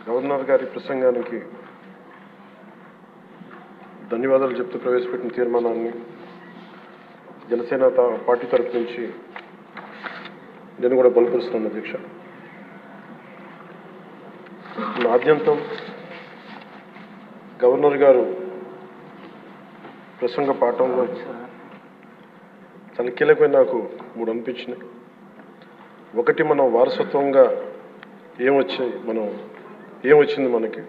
Governor గారి ప్రసంగానికి ధన్యవాదాలు చెప్తూ ప్రవేశపెట్టిన తీర్మానాన్ని జనసేన పార్టీ తరఫు నుంచి నేను కూడా బలపరుస్తున్నాను అధ్యక్ష. ఆద్యంతం గవర్నర్ గారు ప్రసంగ పాఠంలో చాలా కీలకమైన నాకు 3 అనిపించినాయి. ఒకటి, మనం వారసత్వంగా ఏమొచ్చింది మనకి,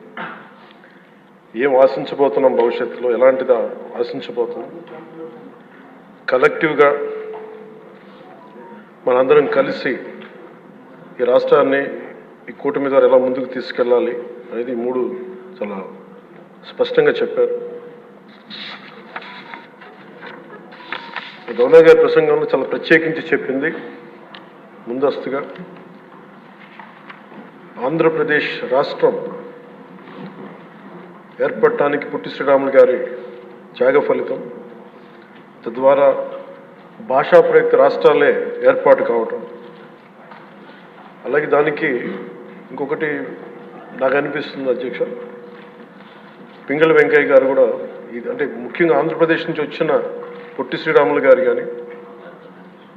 ఏం ఆశించబోతున్నాం, భవిష్యత్తులో ఎలాంటిదా ఆశించబోతున్నాం, కలెక్టివ్గా మనందరం కలిసి ఈ రాష్ట్రాన్ని ఈ కూటమి ద్వారా ఎలా ముందుకు తీసుకెళ్ళాలి అనేది 3 చాలా స్పష్టంగా చెప్పారు. గవర్నర్ గారి ప్రసంగంలో చాలా ప్రత్యేకించి చెప్పింది ముందస్తుగా ఆంధ్రప్రదేశ్ రాష్ట్రం ఏర్పడటానికి పొట్టి శ్రీరాములు గారి త్యాగ ఫలితం, తద్వారా భాషా ప్రయుక్త రాష్ట్రాలే ఏర్పాటు కావటం. అలాగే దానికి ఇంకొకటి నాకు అనిపిస్తుంది అధ్యక్ష, పింగళ వెంకయ్య గారు కూడా అంటే ముఖ్యంగా ఆంధ్రప్రదేశ్ నుంచి వచ్చిన పొట్టి శ్రీరాములు గారు కానీ,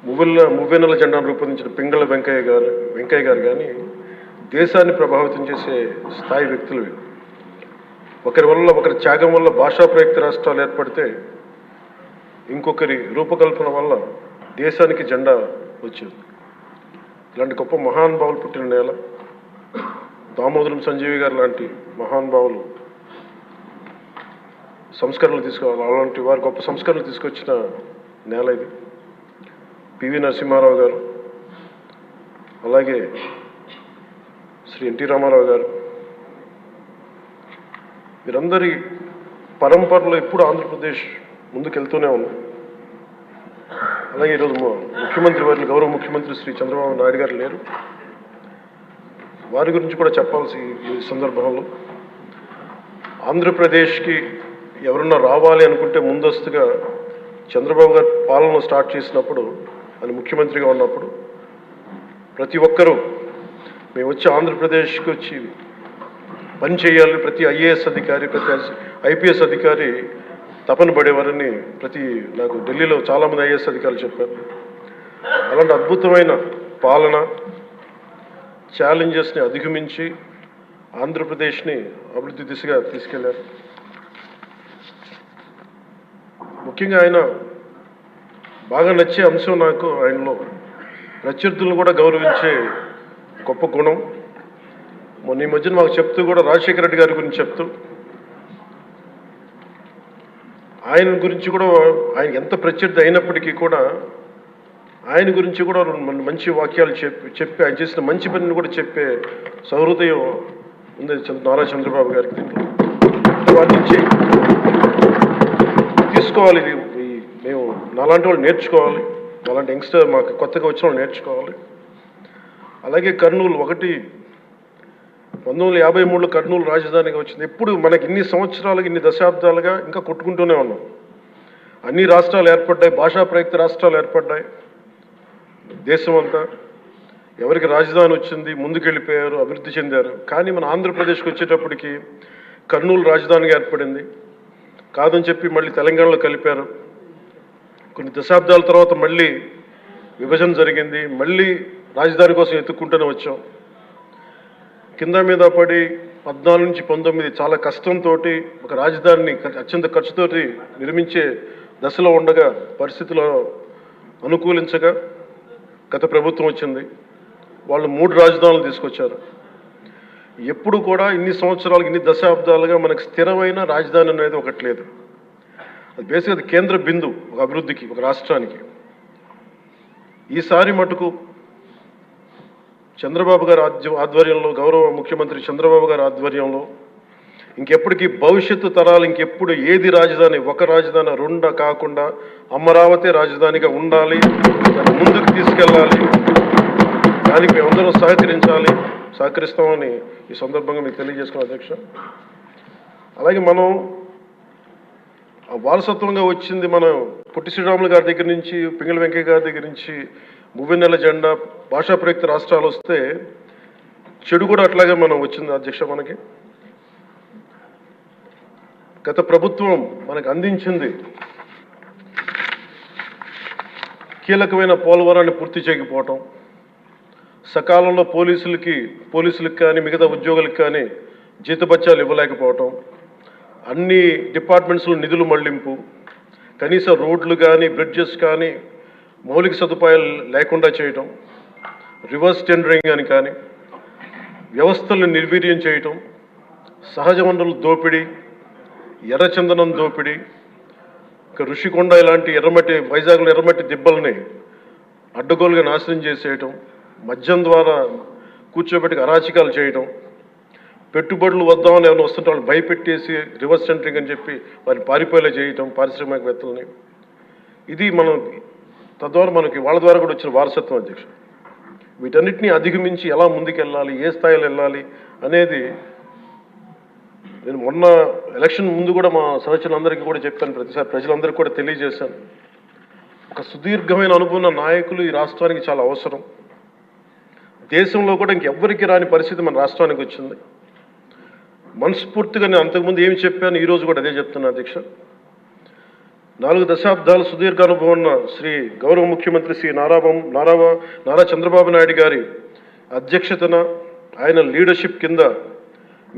మువ్వెన్నెల జెండాను రూపొందించిన పింగళ వెంకయ్య గారు కానీ దేశాన్ని ప్రభావితం చేసే స్థాయి వ్యక్తులు. ఒకరి త్యాగం వల్ల భాషా ప్రయుక్త రాష్ట్రాలు ఏర్పడితే ఇంకొకరి రూపకల్పన వల్ల దేశానికి జెండా వచ్చింది. ఇలాంటి గొప్ప మహానుభావులు పుట్టిన నేల. దామోదరం సంజీవి గారు లాంటి మహానుభావులు సంస్కరణలు తీసుకోవాలి, అలాంటి వారు గొప్ప సంస్కరణలు తీసుకొచ్చిన నేల ఇది. పివి నరసింహారావు గారు, అలాగే శ్రీ ఎన్టీ రామారావు గారు, వీరందరి పరంపరలో ఎప్పుడు ఆంధ్రప్రదేశ్ ముందుకెళ్తూనే ఉంది. అలాగే ఈరోజు ముఖ్యమంత్రి వారిని గౌరవ ముఖ్యమంత్రి శ్రీ చంద్రబాబు నాయుడు గారు లేరు, వారి గురించి కూడా చెప్పాల్సి ఈ సందర్భంలో. ఆంధ్రప్రదేశ్కి ఎవరన్నా రావాలి అనుకుంటే ముందస్తుగా చంద్రబాబు గారు పాలన స్టార్ట్ చేసినప్పుడు, ఆయన ముఖ్యమంత్రిగా ఉన్నప్పుడు ప్రతి ఒక్కరూ మేము వచ్చి ఆంధ్రప్రదేశ్కి వచ్చి పని చేయాలి, ప్రతి ఐఏఎస్ అధికారి, ప్రతి ఐపీఎస్ అధికారి తపన పడేవారని నాకు ఢిల్లీలో చాలామంది ఐఏఎస్ అధికారులు చెప్పారు. అలాంటి అద్భుతమైన పాలన, ఛాలెంజెస్ని అధిగమించి ఆంధ్రప్రదేశ్ని అభివృద్ధి దిశగా తీసుకెళ్లారు. ముఖ్యంగా ఆయన బాగా నచ్చే అంశం నాకు ఆయనలో ప్రత్యర్థులను కూడా గౌరవించే గొప్ప గుణం. మొన్న ఈ మధ్యన మాకు చెప్తూ కూడా రాజశేఖర రెడ్డి గారి గురించి చెప్తూ ఆయన గురించి కూడా, ఆయన ఎంత ప్రత్యర్థి అయినప్పటికీ కూడా ఆయన గురించి కూడా మంచి వాక్యాలు చెప్పి ఆయన చేసిన మంచి పనిని కూడా చెప్పే సహృదయం ఉంది నారా చంద్రబాబు గారికి. వాటి నుంచి తీసుకోవాలి, మేము నాలాంటి వాళ్ళు నేర్చుకోవాలి, అలాంటి యంగ్స్టర్ మాకు కొత్తగా వచ్చిన వాళ్ళు నేర్చుకోవాలి. అలాగే కర్నూలు 1953లో కర్నూలు రాజధానిగా వచ్చింది. ఎప్పుడు మనకి ఇన్ని సంవత్సరాలుగా, ఇన్ని దశాబ్దాలుగా ఇంకా కొట్టుకుంటూనే ఉన్నాం. అన్ని రాష్ట్రాలు ఏర్పడ్డాయి, భాషా ప్రయుక్త రాష్ట్రాలు ఏర్పడ్డాయి. దేశం అంతా ఎవరికి రాజధాని వచ్చింది, ముందుకెళ్ళిపోయారు, అభివృద్ధి చెందారు. కానీ మన ఆంధ్రప్రదేశ్కి వచ్చేటప్పటికి కర్నూలు రాజధానిగా ఏర్పడింది. కాదని చెప్పి మళ్ళీ తెలంగాణలో కలిపారు. కొన్ని దశాబ్దాల తర్వాత మళ్ళీ విభజన జరిగింది, మళ్ళీ రాజధాని కోసం ఎత్తుక్కుంటూనే వచ్చాం. కింద మీద పడి 14 నుంచి 19 చాలా కష్టంతో ఒక రాజధానిని అత్యంత ఖర్చుతోటి నిర్మించే దశలో ఉండగా పరిస్థితులు అనుకూలించగా గత ప్రభుత్వం వచ్చింది. వాళ్ళు 3 రాజధానులు తీసుకొచ్చారు. ఎప్పుడు కూడా ఇన్ని సంవత్సరాలు, ఇన్ని దశాబ్దాలుగా మనకు స్థిరమైన రాజధాని అనేది ఒకటి లేదు. అది బేసిక్గా అది కేంద్ర బిందు ఒక అభివృద్ధికి, ఒక రాష్ట్రానికి. ఈసారి మటుకు చంద్రబాబు గారి ఆధ్వర్యంలో, గౌరవ ముఖ్యమంత్రి చంద్రబాబు గారి ఆధ్వర్యంలో ఇంకెప్పటికీ భవిష్యత్తు తరాలు ఇంకెప్పుడు ఏది రాజధాని, ఒక రాజధాని 2 కాకుండా అమరావతి రాజధానిగా ఉండాలి, ముందుకు తీసుకెళ్ళాలి. దానికి మేమందరం సహకరిస్తామని ఈ సందర్భంగా మీకు తెలియజేసుకున్నాం అధ్యక్ష. అలాగే మనం వారసత్వంగా వచ్చింది, మనం పొట్టి శ్రీరాములు గారి దగ్గర నుంచి, పింగళ వెంకయ్య గారి దగ్గర నుంచి మువ్వెన్నెల జెండా, భాషా ప్రయుక్త రాష్ట్రాలు వస్తే చెడు కూడా అట్లాగే మనం వచ్చింది అధ్యక్ష. మనకి గత ప్రభుత్వం మనకు అందించింది కీలకమైన పోలవరాన్ని పూర్తి చేయకపోవటం, సకాలంలో పోలీసులకు కానీ మిగతా ఉద్యోగులకు కానీ జీతభత్యాలు ఇవ్వలేకపోవటం, అన్ని డిపార్ట్మెంట్స్లో నిధులు మళ్లింపు, కనీస రోడ్లు కానీ బ్రిడ్జెస్ కానీ మౌలిక సదుపాయాలు లేకుండా చేయటం, రివర్స్ టెండరింగ్ అని కానీ వ్యవస్థలను నిర్వీర్యం చేయటం, సహజ వనరుల దోపిడీ, ఎర్రచందనం దోపిడీ, ఋషికొండ ఇలాంటి వైజాగ్లో ఎర్రమట్టి దిబ్బల్ని అడ్డగోలుగా నాశనం చేసేయటం, మద్యం ద్వారా కూర్చోబెట్టి అరాచకాలు చేయటం, పెట్టుబడులు వద్దామని ఎవరైనా వస్తుంటే వాళ్ళు భయపెట్టేసి రివర్స్ టెండరింగ్ అని చెప్పి వారిని పారిపోయేలా చేయటం పారిశ్రామికవేత్తలని. ఇది మనం తద్వారా మనకి వాళ్ళ ద్వారా కూడా వచ్చిన వారసత్వం అధ్యక్ష. వీటన్నిటిని అధిగమించి ఎలా ముందుకెళ్ళాలి, ఏ స్థాయిలో వెళ్ళాలి అనేది నేను మొన్న ఎలక్షన్ ముందు కూడా మా సహచరులందరికీ కూడా చెప్పాను, ప్రతిసారి ప్రజలందరికీ కూడా తెలియజేశాను. ఒక సుదీర్ఘమైన అనుభవం నాయకులు ఈ రాష్ట్రానికి చాలా అవసరం. దేశంలో కూడా ఇంకెవ్వరికి రాని పరిస్థితి మన రాష్ట్రానికి వచ్చింది. మనస్ఫూర్తిగా నేను అంతకుముందు ఏమి చెప్పాను, ఈరోజు కూడా అదే చెప్తున్నా అధ్యక్ష. 4 దశాబ్దాల సుదీర్ఘ అనుభవం ఉన్న శ్రీ గౌరవ ముఖ్యమంత్రి శ్రీ నారా చంద్రబాబు నాయుడు గారి అధ్యక్షతన ఆయన లీడర్షిప్ కింద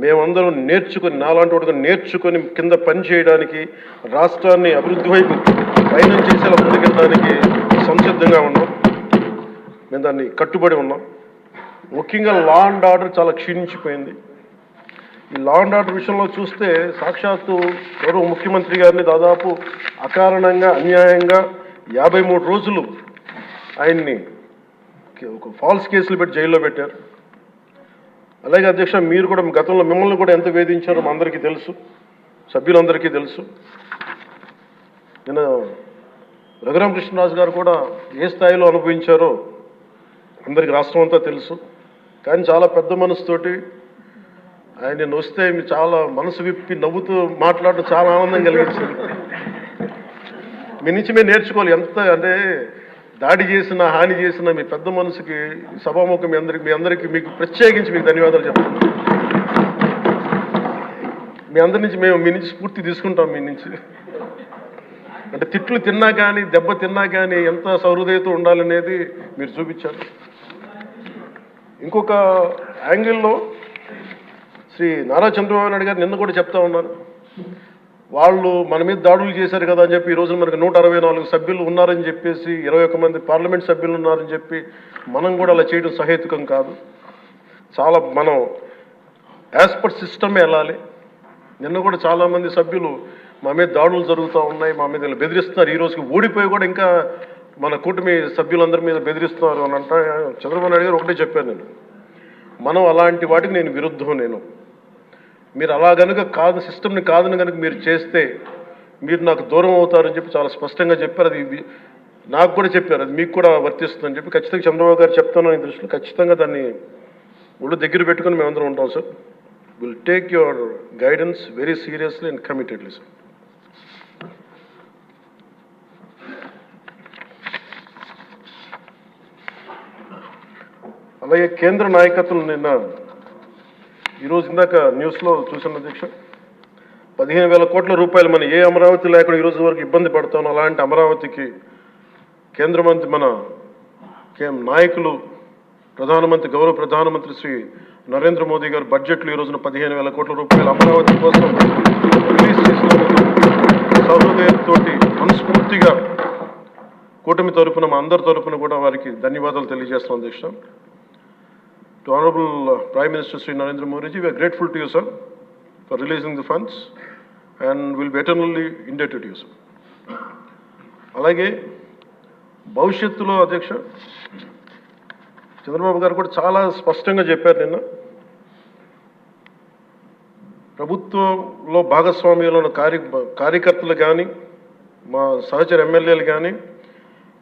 మేమందరం నేర్చుకుని, నాలాంటి వాడుగా నేర్చుకొని కింద పనిచేయడానికి, రాష్ట్రాన్ని అభివృద్ధి వైపు పయనం చేసేలా ముందుకెళ్ళడానికి సంసిద్ధంగా ఉన్నాం. మేము దాన్ని కట్టుబడి ఉన్నాం. ముఖ్యంగా లా అండ్ ఆర్డర్ చాలా క్షీణించిపోయింది. ఈ లా అండ్ ఆర్డర్ విషయంలో చూస్తే సాక్షాత్తు గౌరవ ముఖ్యమంత్రి గారిని దాదాపు అకారణంగా అన్యాయంగా 53 రోజులు ఆయన్ని ఒక ఫాల్స్ కేసులు పెట్టి జైల్లో పెట్టారు. అలాగే అధ్యక్ష, మీరు కూడా గతంలో మిమ్మల్ని కూడా ఎంత వేధించారో మా అందరికీ తెలుసు, సభ్యులందరికీ తెలుసు. నేను రఘురామకృష్ణరాజు గారు కూడా ఏ స్థాయిలో అనుభవించారో అందరికీ రాష్ట్రం అంతా తెలుసు. కానీ చాలా పెద్ద మనసుతోటి ఆయన వస్తే చాలా మనసు విప్పి నవ్వుతూ మాట్లాడడం చాలా ఆనందం కలిగించింది. మీ నుంచి మేము నేర్చుకోవాలి. ఎంత అంటే దాడి చేసిన, హాని చేసిన మీ పెద్ద మనసుకి సభాముఖం మీ అందరికీ మీకు ప్రత్యేకించి మీకు ధన్యవాదాలు చెప్తున్నాను. మీ అందరి నుంచి మీ నుంచి స్ఫూర్తి తీసుకుంటాం. మీ నుంచి అంటే తిట్లు తిన్నా కానీ, దెబ్బ తిన్నా కానీ ఎంత సహృదయతో ఉండాలనేది మీరు చూపించారు. ఇంకొక యాంగిల్లో శ్రీ నారా చంద్రబాబు నాయుడు గారు నిన్న కూడా చెప్తా ఉన్నారు, వాళ్ళు మన మీద దాడులు చేశారు కదా అని చెప్పి ఈరోజు మనకు 164 సభ్యులు ఉన్నారని చెప్పేసి, 21 మంది పార్లమెంట్ సభ్యులు ఉన్నారని చెప్పి మనం కూడా అలా చేయడం సహేతుకం కాదు. చాలా మనం యాజ్ పర్ సిస్టమే వెళ్ళాలి. నిన్న కూడా చాలామంది సభ్యులు మా మీద దాడులు జరుగుతూ ఉన్నాయి, మా మీద బెదిరిస్తున్నారు, ఈ రోజుకి ఓడిపోయి కూడా ఇంకా మన కూటమి సభ్యులందరి మీద బెదిరిస్తున్నారు అని అంటే చంద్రబాబు నాయుడు గారు ఒకటే చెప్పాను, మనం అలాంటి వాటికి నేను విరుద్ధం. మీరు అలా కనుక కాదు, సిస్టమ్ని కాదని కనుక మీరు చేస్తే మీరు నాకు దూరం అవుతారని చెప్పి చాలా స్పష్టంగా చెప్పారు. అది నాకు కూడా చెప్పారు, అది మీకు కూడా వర్తిస్తుందని చెప్పి ఖచ్చితంగా చంద్రబాబు గారు చెప్తాను ఈ దృష్టిలో ఖచ్చితంగా దాన్ని ఒళ్ళు దగ్గర పెట్టుకుని మేమందరం ఉంటాం sir. Will take your guidance very seriously and committedly sir. అలాగే కేంద్ర నాయకత్వం నిన్న ఈరోజు ఇందాక న్యూస్లో చూసిన అధ్యక్ష, 15,000 కోట్ల రూపాయలు మన ఏ అమరావతి లేకుండా ఈరోజు వరకు ఇబ్బంది పడతాం. అలాంటి అమరావతికి కేంద్ర మంత్రి మన నాయకులు గౌరవ ప్రధానమంత్రి శ్రీ నరేంద్ర మోదీ గారు బడ్జెట్లో ఈ రోజున 15,000 కోట్ల రూపాయలు అమరావతి కోసం రిలీజ్ చేసినందుకు సహృదయంతో మనస్ఫూర్తిగా కూటమి తరఫున మా అందరి తరఫున కూడా వారికి ధన్యవాదాలు తెలియజేస్తాం అధ్యక్ష. To Honorable Prime Minister Sri Narendra Modi ji, we are grateful to you, sir, for releasing the funds and will be eternally indebted to you, sir. అలాగే భవిష్యత్తులో అధ్యక్ష చంద్రబాబు గారు కూడా చాలా స్పష్టంగా చెప్పారు నిన్న, ప్రభుత్వంలో భాగస్వామ్యంలో ఉన్న కార్యకర్తలు కానీ మా సహచర ఎమ్మెల్యేలు కానీ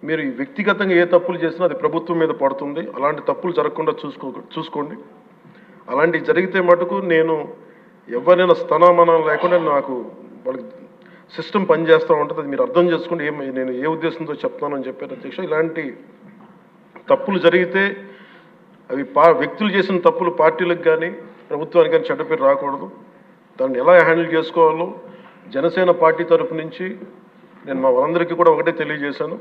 మీరు వ్యక్తిగతంగా ఏ తప్పులు చేసినా అది ప్రభుత్వం మీద పడుతుంది. అలాంటి తప్పులు జరగకుండా చూసుకోండి. అలాంటివి జరిగితే మటుకు నేను ఎవరైనా స్థానమానం లేకుండా నాకు వాళ్ళకి సిస్టమ్ పనిచేస్తూ ఉంటుంది, అది మీరు అర్థం చేసుకోండి నేను ఏ ఉద్దేశంతో చెప్తానని చెప్పారు అధ్యక్ష. ఇలాంటి తప్పులు జరిగితే అవి వ్యక్తులు చేసిన తప్పులు పార్టీలకు కానీ ప్రభుత్వానికి కానీ చెడ్డ పేరు రాకూడదు. దాన్ని ఎలా హ్యాండిల్ చేసుకోవాలో జనసేన పార్టీ తరపు నుంచి నేను మా వాళ్ళందరికీ కూడా ఒకటే తెలియజేశాను.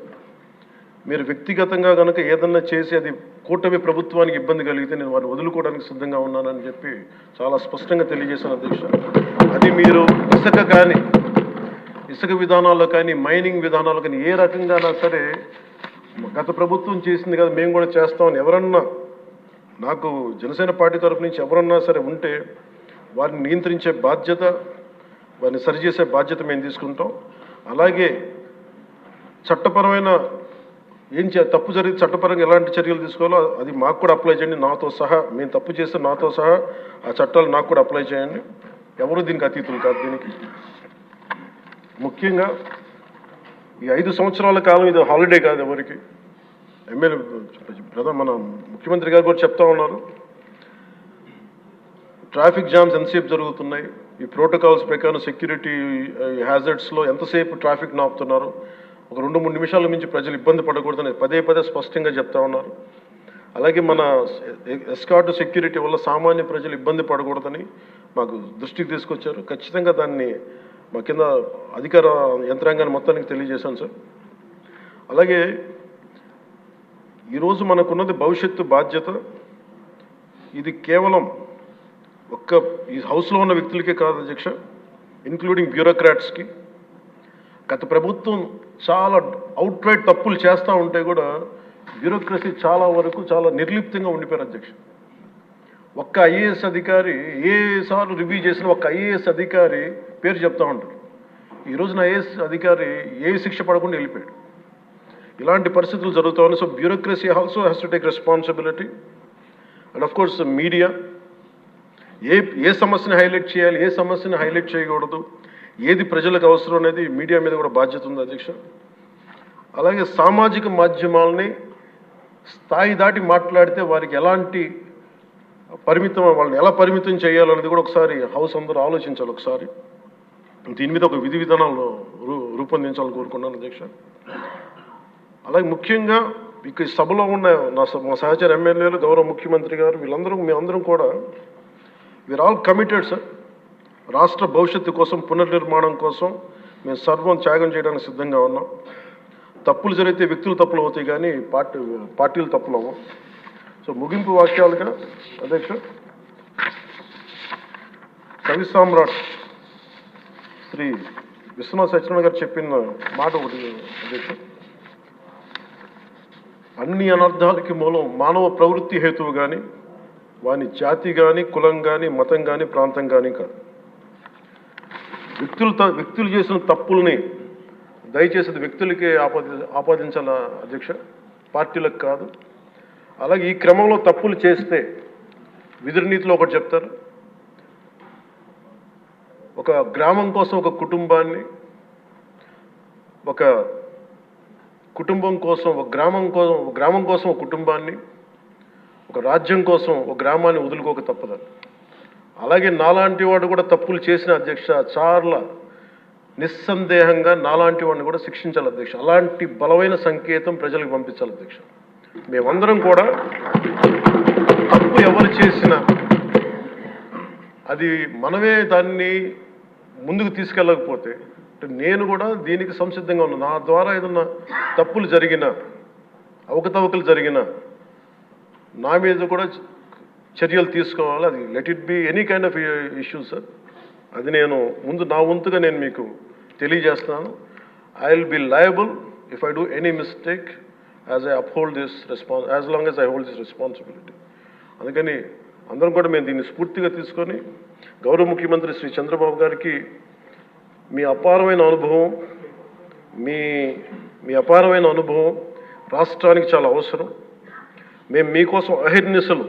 మీరు వ్యక్తిగతంగా కనుక ఏదన్నా చేసి అది కూటమి ప్రభుత్వానికి ఇబ్బంది కలిగితే నేను వారిని వదులుకోవడానికి సిద్ధంగా ఉన్నానని చెప్పి చాలా స్పష్టంగా తెలియజేశాను అధ్యక్ష. అది మీరు ఇసుక విధానాల్లో కానీ మైనింగ్ విధానాల్లో కానీ ఏ రకంగానా సరే గత ప్రభుత్వం చేసింది కదా మేము కూడా చేస్తామని ఎవరన్నా నాకు జనసేన పార్టీ తరపు నుంచి ఎవరన్నా సరే ఉంటే వారిని నియంత్రించే బాధ్యత, వారిని సరిచేసే బాధ్యత మేము తీసుకుంటాం. అలాగే చట్టపరమైన తప్పు జరిగితే చట్టపరంగా ఎలాంటి చర్యలు తీసుకోవాలో అది మాకు కూడా అప్లై చేయండి, నాతో సహా. మేము తప్పు చేస్తే నాతో సహా ఆ చట్టాలు నాకు కూడా అప్లై చేయండి. ఎవరు దీనికి అతీతులు కాదు. దీనికి ముఖ్యంగా ఈ 5 సంవత్సరాల కాలం ఇది హాలిడే కాదు ఎవరికి. మన ముఖ్యమంత్రి గారు కూడా చెప్తా ఉన్నారు, ట్రాఫిక్ జామ్స్ ఎంతసేపు జరుగుతున్నాయి, ఈ ప్రోటోకాల్స్ ప్రకారం సెక్యూరిటీ హ్యాజర్డ్స్లో ఎంతసేపు ట్రాఫిక్ నాపుతున్నారు, ఒక 2-3 నిమిషాల మించి ప్రజలు ఇబ్బంది పడకూడదని పదే స్పష్టంగా చెప్తా ఉన్నారు. అలాగే మన ఎస్కార్ట్ సెక్యూరిటీ వల్ల సామాన్య ప్రజలు ఇబ్బంది పడకూడదని మాకు దృష్టికి తీసుకొచ్చారు. ఖచ్చితంగా దాన్ని మా కింద అధికార యంత్రాంగాన్ని మొత్తానికి తెలియజేశాను సార్. అలాగే ఈరోజు మనకున్నది భవిష్యత్తు బాధ్యత. ఇది కేవలం ఈ హౌస్లో ఉన్న వ్యక్తులకే కాదు అధ్యక్ష, ఇంక్లూడింగ్ బ్యూరోక్రాట్స్కి. గత ప్రభుత్వం చాలా అవుట్రైట్ తప్పులు చేస్తూ ఉంటే కూడా బ్యూరోక్రసీ చాలా వరకు చాలా నిర్లిప్తంగా ఉండిపోయారు అధ్యక్ష. ఒక్క ఐఏఎస్ అధికారి ఏసార్లు రివ్యూ చేసిన ఒక్క ఐఏఎస్ అధికారి పేరు చెప్తా ఉంటారు. ఈ రోజున ఐఏఎస్ అధికారి ఏ శిక్ష పడకుండా వెళ్ళిపోయాడు. ఇలాంటి పరిస్థితులు జరుగుతూ ఉన్నాయి. So bureaucracy also has to take responsibility. And of course media ఏ సమస్యని హైలైట్ చేయాలి, ఏ సమస్యని హైలైట్ చేయకూడదు, ఏది ప్రజలకు అవసరం అనేది మీడియా మీద కూడా బాధ్యత ఉంది అధ్యక్ష. అలాగే సామాజిక మాధ్యమాలని స్థాయి దాటి మాట్లాడితే వారికి ఎలాంటి వాళ్ళని ఎలా పరిమితం చేయాలనేది కూడా ఒకసారి హౌస్ అందరూ ఆలోచించాలి. ఒకసారి దీని మీద ఒక విధి విధానాలు రూపొందించాలని కోరుకున్నాను అధ్యక్ష. అలాగే ముఖ్యంగా ఇక సభలో ఉన్న మా సహచర ఎమ్మెల్యేలు, గౌరవ ముఖ్యమంత్రి గారు, మేమందరం కూడా వీఆర్ ఆల్ కమిటెడ్ సార్. రాష్ట్ర భవిష్యత్తు కోసం, పునర్నిర్మాణం కోసం మేము సర్వం త్యాగం చేయడానికి సిద్ధంగా ఉన్నాం. తప్పులు జరిగితే వ్యక్తులు తప్పులు అవుతాయి కానీ పార్టీలు తప్పులు అవ్వం. సో ముగింపు వాక్యాలుగా అధ్యక్ష, కవి సామ్రాట్ శ్రీ విశ్వనాథ్ సత్యనారాయణ గారు చెప్పిన మాట ఒకటి అధ్యక్ష, అన్ని అనర్థాలకి మూలం మానవ ప్రవృత్తి హేతువు కానీ, వాని జాతి కానీ, కులం కానీ, మతం కానీ, ప్రాంతం కానీ కాదు. వ్యక్తులు చేసిన తప్పుల్ని దయచేసి వ్యక్తులకే ఆపాదించాల అధ్యక్ష, పార్టీలకు కాదు. అలాగే ఈ క్రమంలో తప్పులు చేస్తే విధునీతిలో ఒకటి చెప్తారు, ఒక గ్రామం కోసం ఒక కుటుంబాన్ని, ఒక కుటుంబం కోసం ఒక గ్రామం కోసం ఒక కుటుంబాన్ని, ఒక రాజ్యం కోసం ఒక గ్రామాన్ని వదులుకోక తప్పదు. అలాగే నాలాంటి వాడు కూడా తప్పులు చేసిన అధ్యక్ష చాలా నిస్సందేహంగా నాలాంటి వాడిని కూడా శిక్షించాలి అధ్యక్ష. అలాంటి బలమైన సంకేతం ప్రజలకు పంపించాలి అధ్యక్ష. మేమందరం కూడా తప్పు ఎవరు చేసినా అది మనమే దాన్ని ముందుకు తీసుకెళ్ళకపోతే, నేను కూడా దీనికి సంసిద్ధంగా ఉన్నాను. నా ద్వారా ఏదన్నా తప్పులు జరిగినా, అవకతవకలు జరిగినా నా మీద కూడా చర్యలు తీసుకోవాలి. అది let it be any kind of issue sir. అది నేను నా వంతుగా నేను మీకు తెలియజేస్తున్నాను. I will be liable if I do any mistake as long as I hold this responsibility. అందుకని అందరం కూడా మేము దీన్ని స్ఫూర్తిగా తీసుకొని గౌరవ ముఖ్యమంత్రి శ్రీ చంద్రబాబు గారికి మీ అపారమైన అనుభవం రాష్ట్రానికి చాలా అవసరం. మేము మీకోసం అహర్నిశలు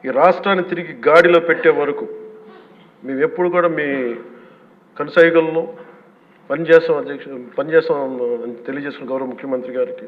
ఈ రాష్ట్రాన్ని తిరిగి గాడిలో పెట్టే వరకు మేము ఎప్పుడు కూడా మీ కనసాయిగల్లో పనిచేస్తాం అని తెలియజేసుకున్న గౌరవ ముఖ్యమంత్రి గారికి